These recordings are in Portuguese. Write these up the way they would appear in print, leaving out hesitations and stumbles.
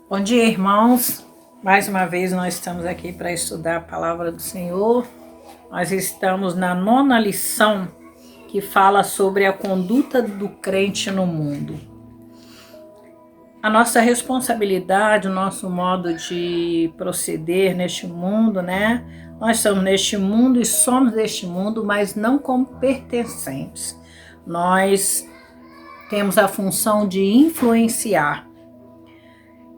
Bom dia, irmãos. Mais uma vez nós estamos aqui para estudar a palavra do Senhor. Nós estamos na 9ª lição que fala sobre a conduta do crente no mundo. A nossa responsabilidade, o nosso modo de proceder neste mundo, né? Nós estamos neste mundo e somos deste mundo, mas não como pertencentes. Nós temos a função de influenciar.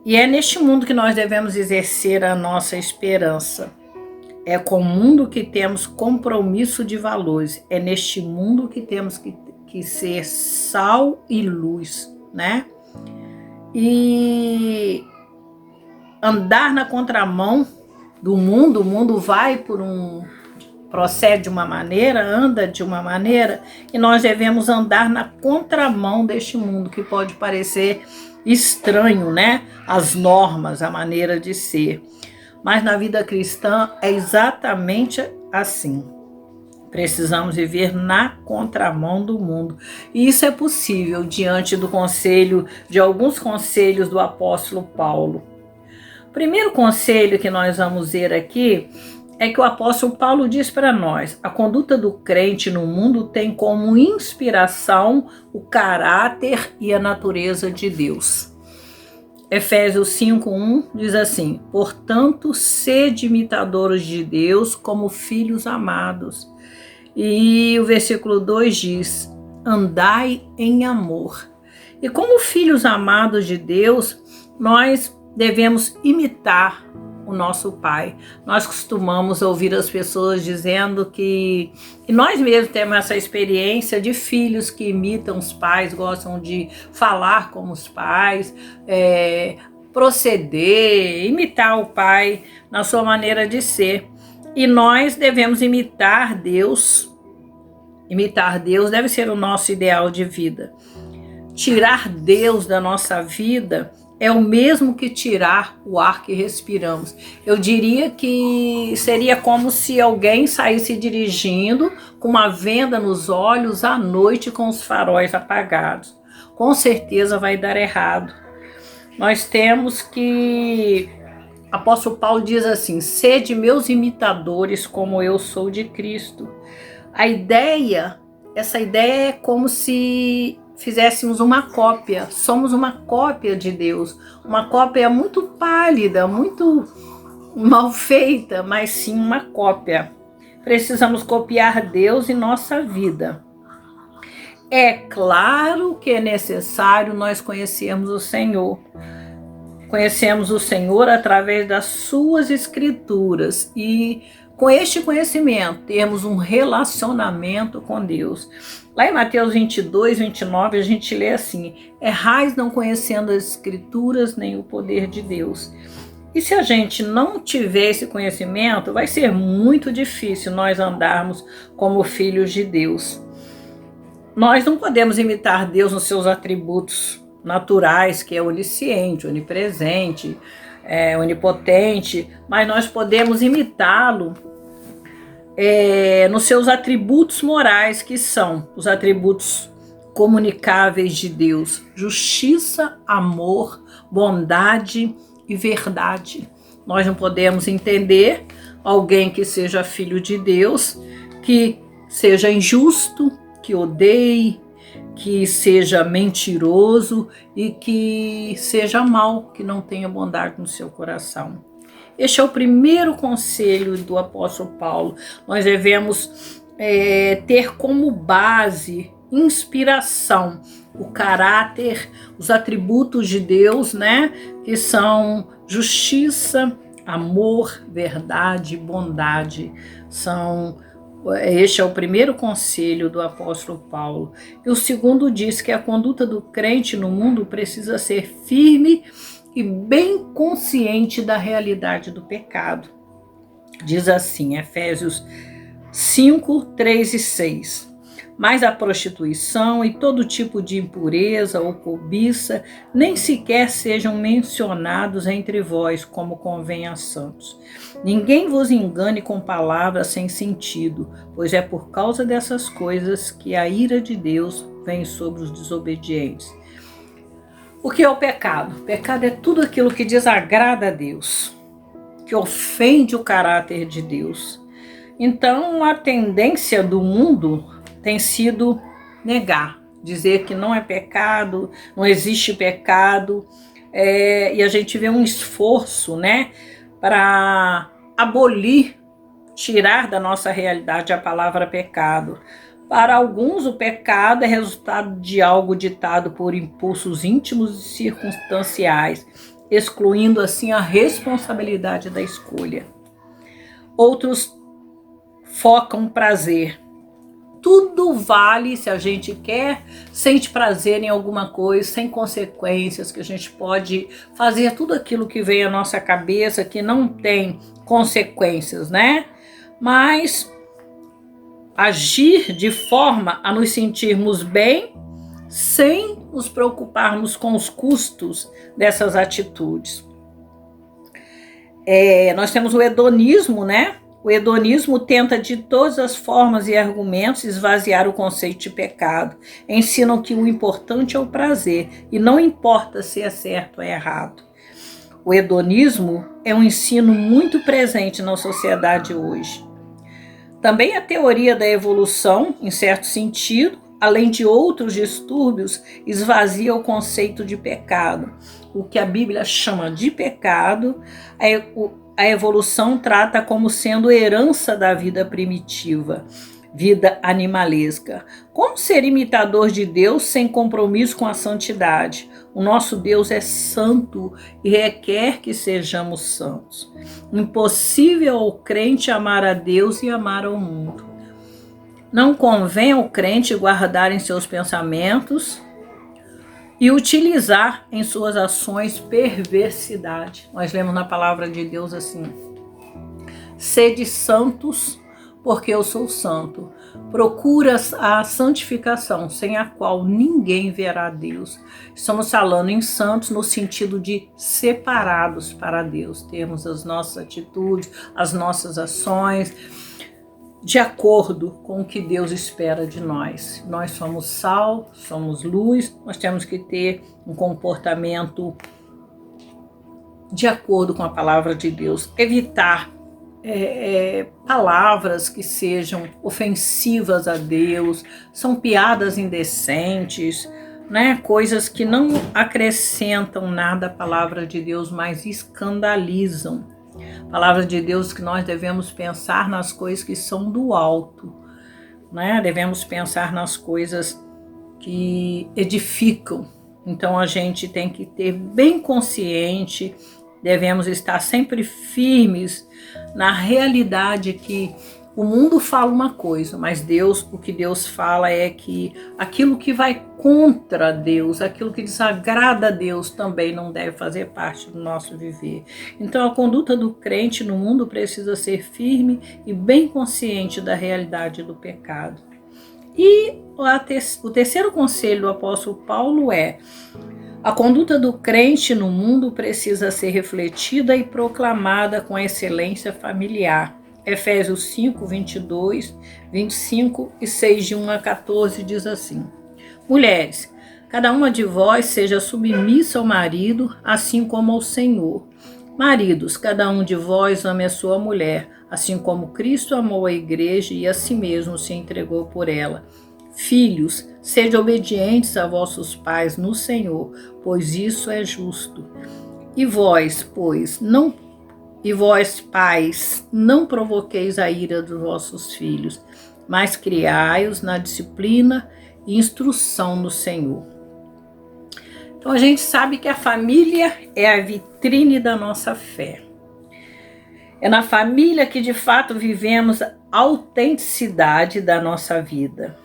E é neste mundo que nós devemos exercer a nossa esperança. É com o mundo que temos compromisso de valores. É neste mundo que temos que ser sal e luz, né? E andar na contramão do mundo, o mundo procede de uma maneira, anda de uma maneira, e nós devemos andar na contramão deste mundo, que pode parecer estranho, né? As normas, a maneira de ser. Mas na vida cristã é exatamente assim. Precisamos viver na contramão do mundo. E isso é possível diante de alguns conselhos do apóstolo Paulo. O primeiro conselho que nós vamos ver aqui é que o apóstolo Paulo diz para nós: a conduta do crente no mundo tem como inspiração o caráter e a natureza de Deus. Efésios 5:1 diz assim: portanto, sede imitadores de Deus como filhos amados. E o versículo 2 diz: andai em amor. E como filhos amados de Deus, nós devemos imitar o nosso Pai. Nós costumamos ouvir as pessoas dizendo que nós mesmos temos essa experiência de filhos que imitam os pais, gostam de falar como os pais, proceder, imitar o Pai na sua maneira de ser. E nós devemos imitar Deus. Imitar Deus deve ser o nosso ideal de vida. Tirar Deus da nossa vida é o mesmo que tirar o ar que respiramos. Eu diria que seria como se alguém saísse dirigindo com uma venda nos olhos à noite com os faróis apagados. Com certeza vai dar errado. Nós temos que... Apóstolo Paulo diz assim: sede meus imitadores como eu sou de Cristo. Essa ideia é como se fizéssemos uma cópia. Somos uma cópia de Deus, uma cópia muito pálida, muito mal feita, mas sim uma cópia. Precisamos copiar Deus em nossa vida. É claro que é necessário nós conhecermos o Senhor. Conhecemos o Senhor através das suas escrituras e com este conhecimento temos um relacionamento com Deus. Lá em Mateus 22:29 a gente lê assim: errais não conhecendo as escrituras nem o poder de Deus. E se a gente não tiver esse conhecimento, vai ser muito difícil nós andarmos como filhos de Deus. Nós não podemos imitar Deus nos seus atributos naturais, que é onisciente, onipresente, onipotente, mas nós podemos imitá-lo nos seus atributos morais, que são os atributos comunicáveis de Deus: justiça, amor, bondade e verdade. Nós não podemos entender alguém que seja filho de Deus, que seja injusto, que odeie, que seja mentiroso e que seja mau, que não tenha bondade no seu coração. Este é o primeiro conselho do apóstolo Paulo. Nós devemos ter como base, inspiração, o caráter, os atributos de Deus, né? Que são justiça, amor, verdade, bondade. Este é o primeiro conselho do apóstolo Paulo. E o segundo diz que a conduta do crente no mundo precisa ser firme e bem consciente da realidade do pecado. Diz assim, Efésios 5:3-6. Mas a prostituição e todo tipo de impureza ou cobiça nem sequer sejam mencionados entre vós, como convém a santos. Ninguém vos engane com palavras sem sentido, pois é por causa dessas coisas que a ira de Deus vem sobre os desobedientes. O que é o pecado? O pecado é tudo aquilo que desagrada a Deus, que ofende o caráter de Deus. Então, a tendência do mundo tem sido negar, dizer que não é pecado, não existe pecado, e a gente vê um esforço, né, para abolir, tirar da nossa realidade a palavra pecado. Para alguns, o pecado é resultado de algo ditado por impulsos íntimos e circunstanciais, excluindo assim a responsabilidade da escolha. Outros focam prazer. Tudo vale se a gente quer, sente prazer em alguma coisa, sem consequências, que a gente pode fazer tudo aquilo que vem à nossa cabeça, que não tem consequências, né? Mas agir de forma a nos sentirmos bem, sem nos preocuparmos com os custos dessas atitudes. Nós temos o hedonismo, né? O hedonismo tenta de todas as formas e argumentos esvaziar o conceito de pecado. Ensinam que o importante é o prazer e não importa se é certo ou errado. O hedonismo é um ensino muito presente na sociedade hoje. Também a teoria da evolução, em certo sentido, além de outros distúrbios, esvazia o conceito de pecado. O que a Bíblia chama de pecado, a evolução trata como sendo herança da vida primitiva, vida animalesca. Como ser imitador de Deus sem compromisso com a santidade? O nosso Deus é santo e requer que sejamos santos. Impossível ao crente amar a Deus e amar ao mundo. Não convém ao crente guardar em seus pensamentos e utilizar em suas ações perversidade. Nós lemos na palavra de Deus assim: sede santos, porque eu sou santo. Procura a santificação, sem a qual ninguém verá Deus. Estamos falando em santos no sentido de separados para Deus. Temos as nossas atitudes, as nossas ações, de acordo com o que Deus espera de nós. Nós somos sal, somos luz, nós temos que ter um comportamento de acordo com a palavra de Deus. Evitar palavras que sejam ofensivas a Deus, são piadas indecentes, né? Coisas que não acrescentam nada à palavra de Deus, mas escandalizam. Palavra de Deus que nós devemos pensar nas coisas que são do alto, né? Devemos pensar nas coisas que edificam. Então a gente tem que ter bem consciente, devemos estar sempre firmes na realidade que o mundo fala uma coisa, mas Deus, o que Deus fala é que aquilo que vai contra Deus, aquilo que desagrada a Deus também não deve fazer parte do nosso viver. Então a conduta do crente no mundo precisa ser firme e bem consciente da realidade do pecado. E o terceiro conselho do apóstolo Paulo é: a conduta do crente no mundo precisa ser refletida e proclamada com excelência familiar. Efésios 5, 22, 25 e 6, de 1 a 14 diz assim: mulheres, cada uma de vós seja submissa ao marido, assim como ao Senhor. Maridos, cada um de vós ame a sua mulher, assim como Cristo amou a igreja e a si mesmo se entregou por ela. Filhos, sejam obedientes a vossos pais no Senhor, pois isso é justo. E vós, pais, não provoqueis a ira dos vossos filhos, mas criai-os na disciplina e instrução no Senhor. Então a gente sabe que a família é a vitrine da nossa fé. É na família que de fato vivemos a autenticidade da nossa vida.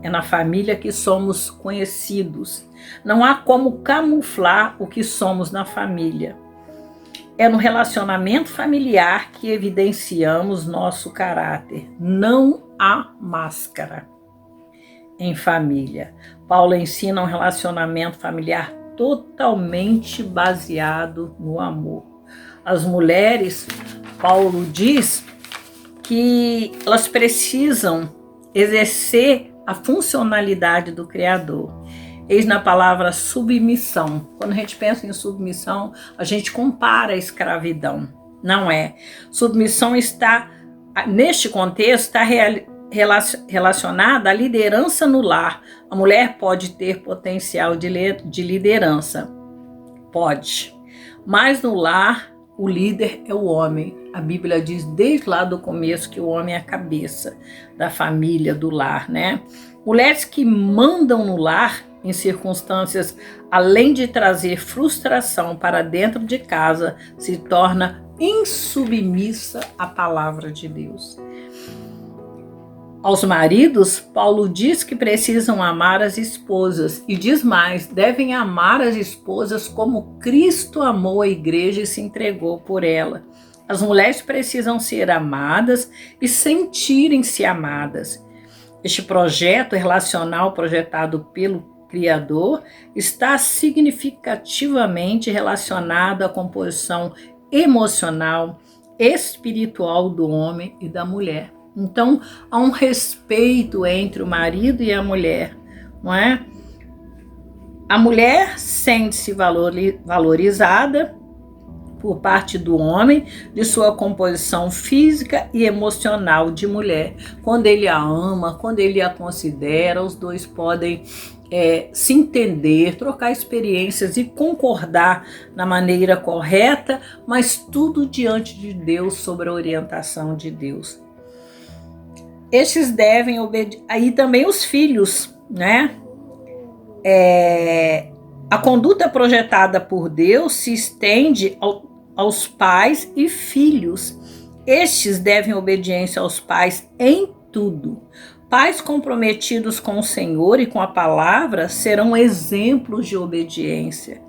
É na família que somos conhecidos. Não há como camuflar o que somos na família. É no relacionamento familiar que evidenciamos nosso caráter. Não há máscara em família. Paulo ensina um relacionamento familiar totalmente baseado no amor. As mulheres, Paulo diz que elas precisam exercer a funcionalidade do Criador. eis na palavra submissão. Quando a gente pensa em submissão, a gente compara a escravidão. Não é. Submissão está, neste contexto, está relacionada à liderança no lar. A mulher pode ter potencial de liderança. Pode. Mas no lar, o líder é o homem. A Bíblia diz desde lá do começo que o homem é a cabeça da família, do lar, né? Mulheres que mandam no lar em circunstâncias, além de trazer frustração para dentro de casa, se torna insubmissa à palavra de Deus. Aos maridos, Paulo diz que precisam amar as esposas e diz mais, devem amar as esposas como Cristo amou a igreja e se entregou por ela. As mulheres precisam ser amadas e sentirem-se amadas. Este projeto relacional projetado pelo Criador está significativamente relacionado à composição emocional, espiritual do homem e da mulher. Então, há um respeito entre o marido e a mulher, não é? A mulher sente-se valorizada por parte do homem, de sua composição física e emocional de mulher. Quando ele a ama, quando ele a considera, os dois podem se entender, trocar experiências e concordar na maneira correta, mas tudo diante de Deus, sobre a orientação de Deus. Estes devem obedecer. Aí também os filhos, né? A conduta projetada por Deus se estende aos pais e filhos. Estes devem obediência aos pais em tudo. Pais comprometidos com o Senhor e com a palavra serão exemplos de obediência.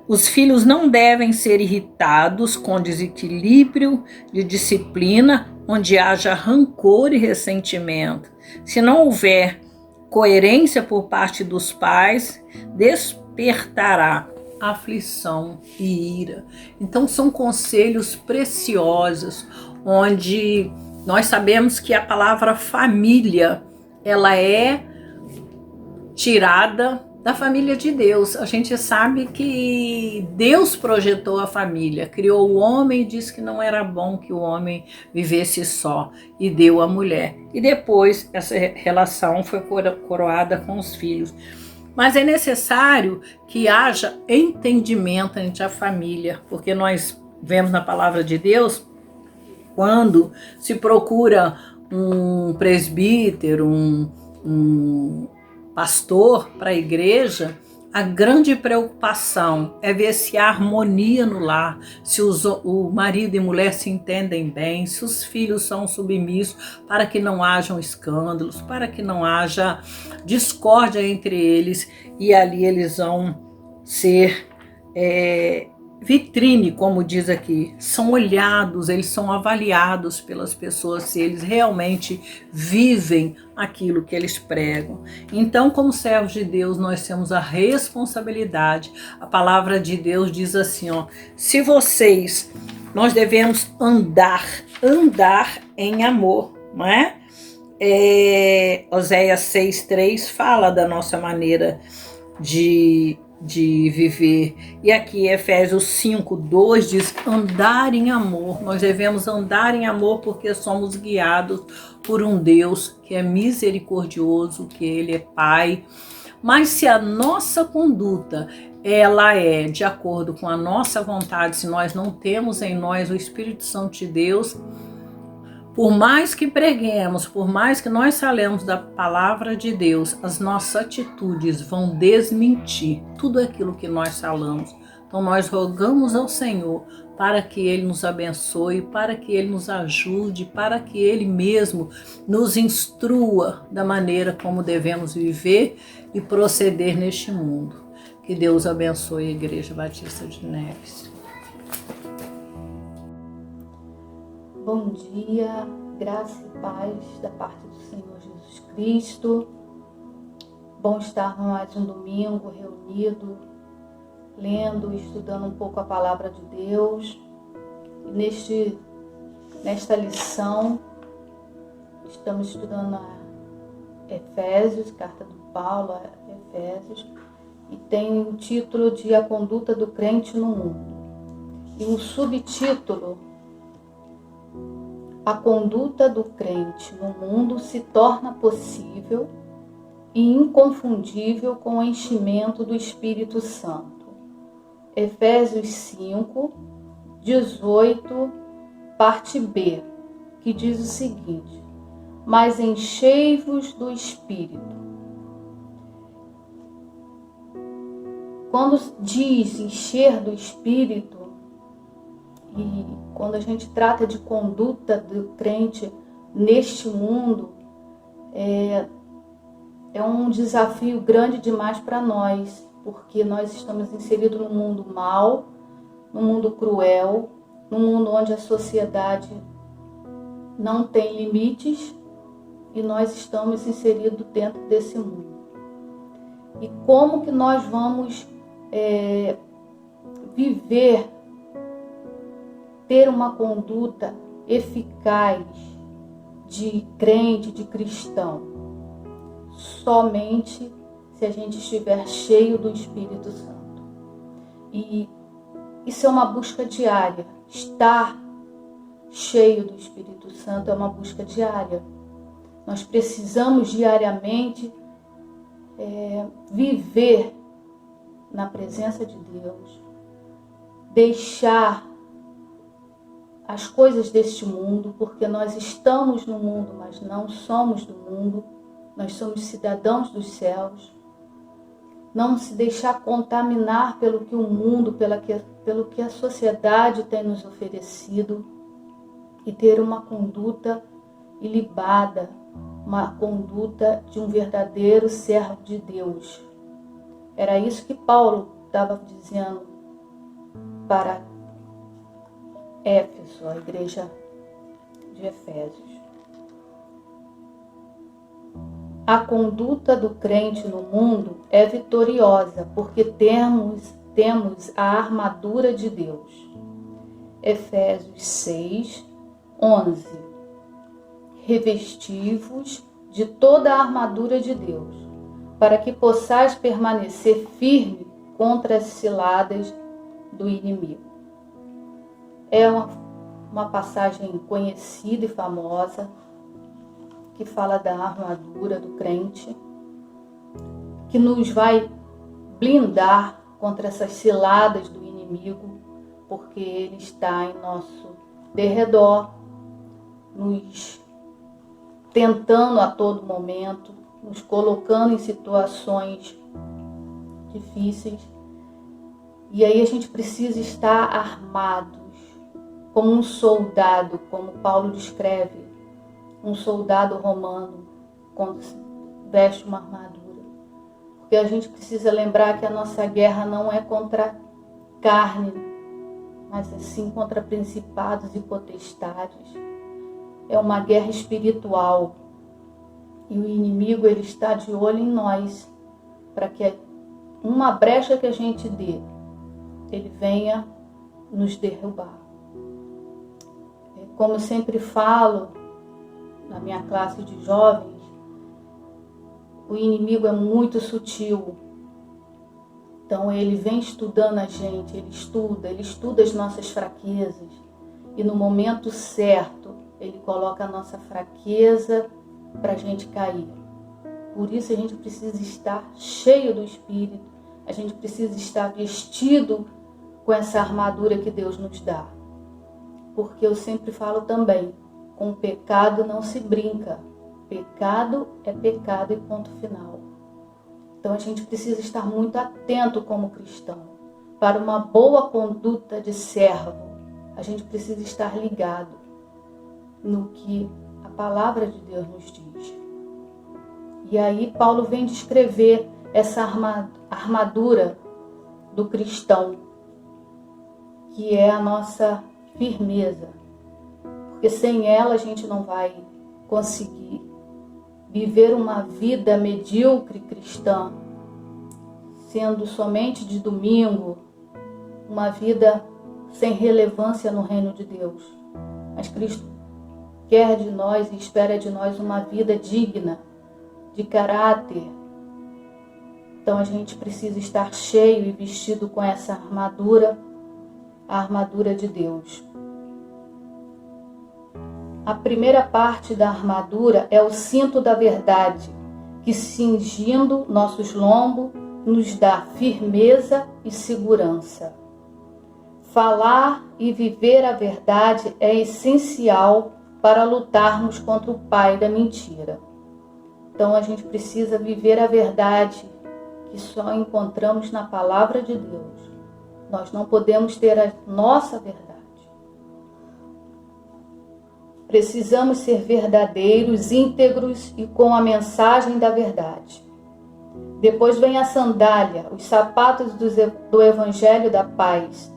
Os filhos não devem ser irritados com desequilíbrio de disciplina, onde haja rancor e ressentimento. Se não houver coerência por parte dos pais, despertará aflição e ira. Então são conselhos preciosos, onde nós sabemos que a palavra família, ela é tirada da família de Deus. A gente sabe que Deus projetou a família, criou o homem e disse que não era bom que o homem vivesse só e deu a mulher. E depois essa relação foi coroada com os filhos. Mas é necessário que haja entendimento entre a família, porque nós vemos na palavra de Deus, quando se procura um presbítero, um pastor para a igreja, a grande preocupação é ver se há harmonia no lar, se o marido e mulher se entendem bem, se os filhos são submissos, para que não hajam escândalos, para que não haja discórdia entre eles, e ali eles vão ser vitrine, como diz aqui, são olhados, eles são avaliados pelas pessoas se eles realmente vivem aquilo que eles pregam. Então, como servos de Deus, nós temos a responsabilidade. A palavra de Deus diz assim, nós devemos andar em amor, não é? Oséias 6:3 fala da nossa maneira de viver. E aqui Efésios 5:2 diz andar em amor. Nós devemos andar em amor porque somos guiados por um Deus que é misericordioso, que Ele é Pai. Mas se a nossa conduta ela é de acordo com a nossa vontade, se nós não temos em nós o Espírito Santo de Deus, por mais que preguemos, por mais que nós falemos da palavra de Deus, as nossas atitudes vão desmentir tudo aquilo que nós falamos. Então nós rogamos ao Senhor para que Ele nos abençoe, para que Ele nos ajude, para que Ele mesmo nos instrua da maneira como devemos viver e proceder neste mundo. Que Deus abençoe a Igreja Batista de Neves. Bom dia, graça e paz da parte do Senhor Jesus Cristo. Bom estar mais um domingo reunido, lendo e estudando um pouco a palavra de Deus. E nesta lição, estamos estudando a Efésios, carta do Paulo a Efésios, e tem o título de A Conduta do Crente no Mundo. E o subtítulo: A conduta do crente no mundo se torna possível e inconfundível com o enchimento do Espírito Santo. Efésios 5, 18, parte B, que diz o seguinte: mas enchei-vos do Espírito. Quando diz encher do Espírito, e quando a gente trata de conduta do crente neste mundo, é um desafio grande demais para nós, porque nós estamos inseridos num mundo mau, num mundo cruel, num mundo onde a sociedade não tem limites e nós estamos inseridos dentro desse mundo. E como que nós vamos viver, ter uma conduta eficaz de crente, de cristão? Somente se a gente estiver cheio do Espírito Santo. E isso é uma busca diária. Estar cheio do Espírito Santo é uma busca diária. Nós precisamos diariamente viver na presença de Deus, deixar as coisas deste mundo, porque nós estamos no mundo, mas não somos do mundo. Nós somos cidadãos dos céus. Não se deixar contaminar pelo que o mundo, pelo que a sociedade tem nos oferecido, e ter uma conduta ilibada, uma conduta de um verdadeiro servo de Deus. Era isso que Paulo estava dizendo para Éfeso, a igreja de Efésios. A conduta do crente no mundo é vitoriosa, porque temos a armadura de Deus. Efésios 6, 11. Revesti-vos de toda a armadura de Deus, para que possais permanecer firme contra as ciladas do inimigo. É uma passagem conhecida e famosa, que fala da armadura do crente, que nos vai blindar contra essas ciladas do inimigo, porque ele está em nosso derredor, nos tentando a todo momento, nos colocando em situações difíceis. E aí a gente precisa estar armados, como um soldado, como Paulo descreve, um soldado romano quando veste uma armadura. Porque a gente precisa lembrar que a nossa guerra não é contra carne, mas assim contra principados e potestades. É uma guerra espiritual. E o inimigo, ele está de olho em nós, para que uma brecha que a gente dê, ele venha nos derrubar. Como eu sempre falo na minha classe de jovens, o inimigo é muito sutil. Então ele vem estudando a gente, ele estuda as nossas fraquezas, e no momento certo ele coloca a nossa fraqueza para a gente cair. Por isso a gente precisa estar cheio do Espírito, a gente precisa estar vestido com essa armadura que Deus nos dá. Porque eu sempre falo também, com o pecado não se brinca. Pecado é pecado e ponto final. Então a gente precisa estar muito atento como cristão. Para uma boa conduta de servo, a gente precisa estar ligado no que a palavra de Deus nos diz. E aí Paulo vem descrever essa armadura do cristão, que é a nossa firmeza. Porque sem ela a gente não vai conseguir viver uma vida medíocre cristã, sendo somente de domingo, uma vida sem relevância no reino de Deus. Mas Cristo quer de nós e espera de nós uma vida digna, de caráter, Então a gente precisa estar cheio e vestido com essa armadura, a armadura de Deus. A primeira parte da armadura é o cinto da verdade, que cingindo nossos lombos nos dá firmeza e segurança. Falar e viver a verdade é essencial para lutarmos contra o pai da mentira. Então a gente precisa viver a verdade que só encontramos na palavra de Deus. Nós não podemos ter a nossa verdade. Precisamos ser verdadeiros, íntegros e com a mensagem da verdade. Depois vem a sandália, os sapatos do Evangelho da Paz.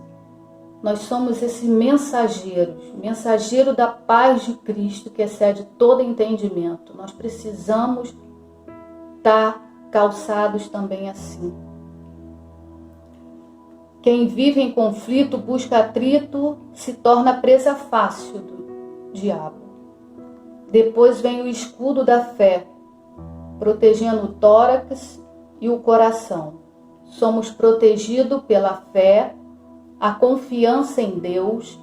Nós somos esse mensageiro da paz de Cristo que excede todo entendimento. Nós precisamos estar calçados também assim. Quem vive em conflito, busca atrito, se torna presa fácil do diabo. Depois vem o escudo da fé, protegendo o tórax e o coração. Somos protegidos pela fé. A confiança em Deus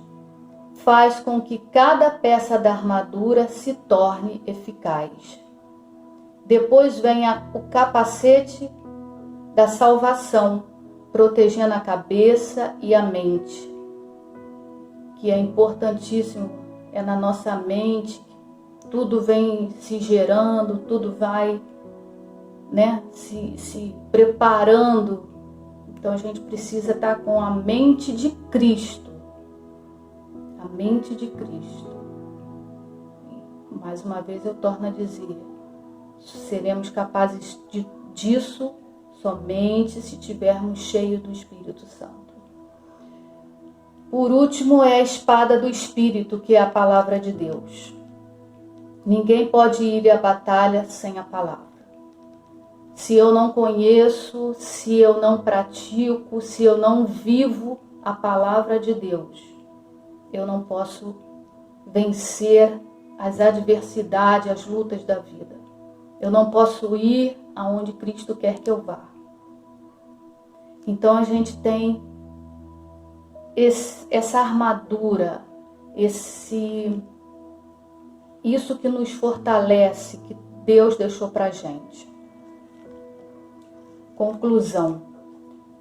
faz com que cada peça da armadura se torne eficaz. Depois vem o capacete da salvação, protegendo a cabeça e a mente, que é importantíssimo, é na nossa mente, tudo vem se gerando, tudo vai, se preparando. Então a gente precisa estar com a mente de Cristo. A mente de Cristo. Mais uma vez eu torno a dizer, seremos capazes disso somente se estivermos cheios do Espírito Santo. Por último é a espada do Espírito, que é a palavra de Deus. Ninguém pode ir à batalha sem a palavra. Se eu não conheço, se eu não pratico, se eu não vivo a palavra de Deus, eu não posso vencer as adversidades, as lutas da vida. Eu não posso ir aonde Cristo quer que eu vá. Então a gente tem essa armadura, isso que nos fortalece, que Deus deixou pra gente. Conclusão.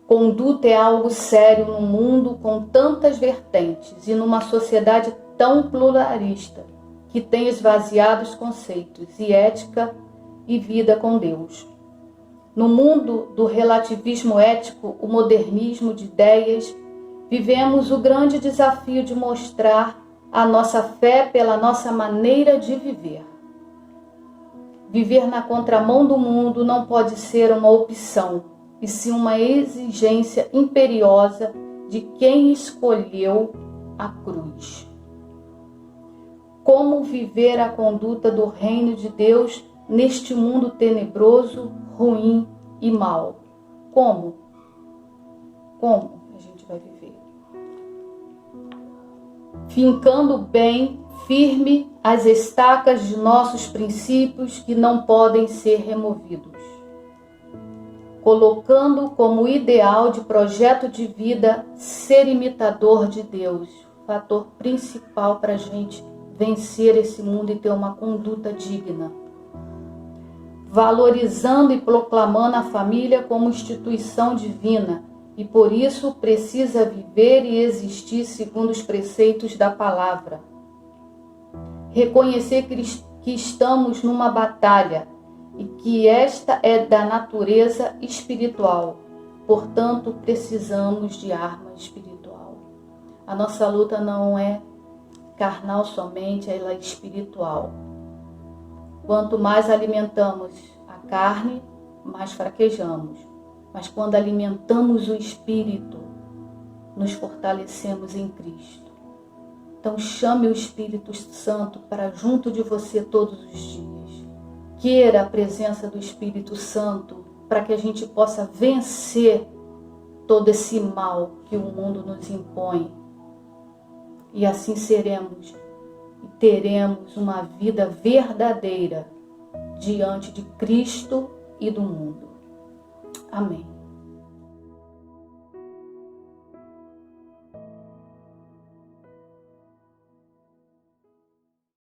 Conduta é algo sério num mundo com tantas vertentes e numa sociedade tão pluralista que tem esvaziado os conceitos e ética e vida com Deus. No mundo do relativismo ético, o modernismo de ideias, vivemos o grande desafio de mostrar a nossa fé pela nossa maneira de viver. Viver na contramão do mundo não pode ser uma opção, e sim uma exigência imperiosa de quem escolheu a cruz. Como viver a conduta do reino de Deus neste mundo tenebroso, ruim e mau? Como? Como a gente vai viver? Fincando bem firme as estacas de nossos princípios que não podem ser removidos. Colocando como ideal de projeto de vida ser imitador de Deus, fator principal para a gente vencer esse mundo e ter uma conduta digna. Valorizando e proclamando a família como instituição divina e por isso precisa viver e existir segundo os preceitos da palavra. Reconhecer que estamos numa batalha e que esta é da natureza espiritual. Portanto, precisamos de arma espiritual. A nossa luta não é carnal somente, ela é espiritual. Quanto mais alimentamos a carne, mais fraquejamos. Mas quando alimentamos o espírito, nos fortalecemos em Cristo. Então chame o Espírito Santo para junto de você todos os dias. Queira a presença do Espírito Santo para que a gente possa vencer todo esse mal que o mundo nos impõe. E assim seremos e teremos uma vida verdadeira diante de Cristo e do mundo. Amém.